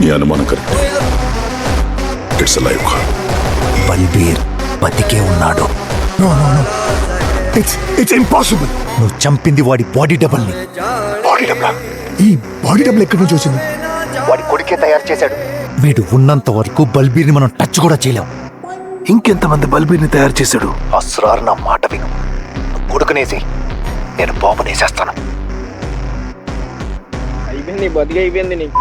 నీ అనుమానం correct. It's a live call. Balbir బతికే ఉన్నాడు. It's impossible. నువ్వు చంపింది వాడి బాడీ డబుల్ ని. Body double? ఈ బాడీ డబుల్ ఎక్కడి నుంచి వచ్చింది? వాడి కొడుకే తయారు చేశాడు. వీడు ఉన్నంత వరకు బల్బీర్ని మనం టచ్ కూడా చేయలేం. ఇంకెంతమంది బల్బీర్ని తయారు చేశాడు? అస్రార్ నా మాట విను. కొడుకునేసి నేను బాబునేసేస్తాను. అయిపోయింది, బతికి అయిపోయింది నీకు.